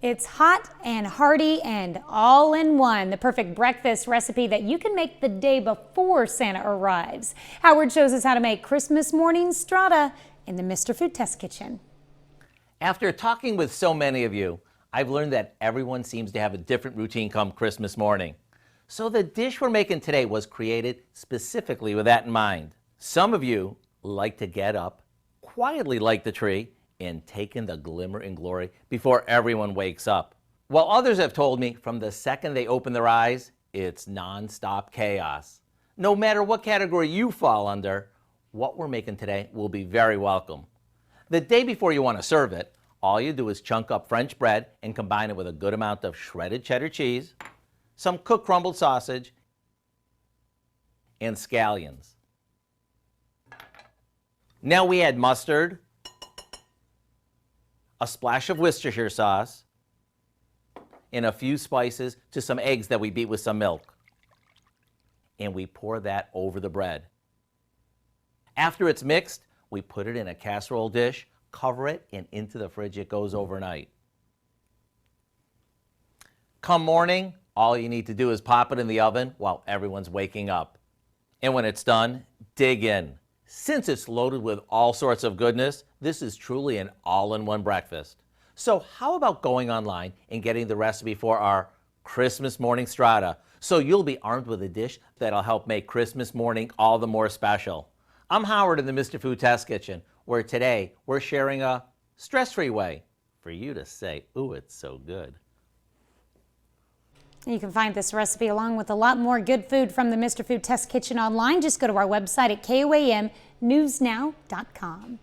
It's hot and hearty and all in one, the perfect breakfast recipe that you can make the day before Santa arrives. Howard shows us how to make Christmas morning strata in the Mr. Food Test Kitchen. After talking with so many of you, I've learned that everyone seems to have a different routine come Christmas morning. So the dish we're making today was created specifically with that in mind. Some of you like to get up, quietly light the tree, and take in the glimmer and glory before everyone wakes up. While others have told me from the second they open their eyes, it's non-stop chaos. No matter what category you fall under, what we're making today will be very welcome. The day before you want to serve it, all you do is chunk up French bread and combine it with a good amount of shredded cheddar cheese, some cooked crumbled sausage, and scallions. Now we add mustard, a splash of Worcestershire sauce, and a few spices to some eggs that we beat with some milk. And we pour that over the bread. After it's mixed, we put it in a casserole dish, cover it, and into the fridge it goes overnight. Come morning, all you need to do is pop it in the oven while everyone's waking up. And when it's done, dig in. Since it's loaded with all sorts of goodness, this is truly an all-in-one breakfast. So how about going online and getting the recipe for our Christmas morning strata so you'll be armed with a dish that'll help make Christmas morning all the more special. I'm Howard in the Mr. Food Test Kitchen, where today we're sharing a stress-free way for you to say, ooh, it's so good. You can find this recipe along with a lot more good food from the Mr. Food Test Kitchen online. Just go to our website at KOAMnewsnow.com.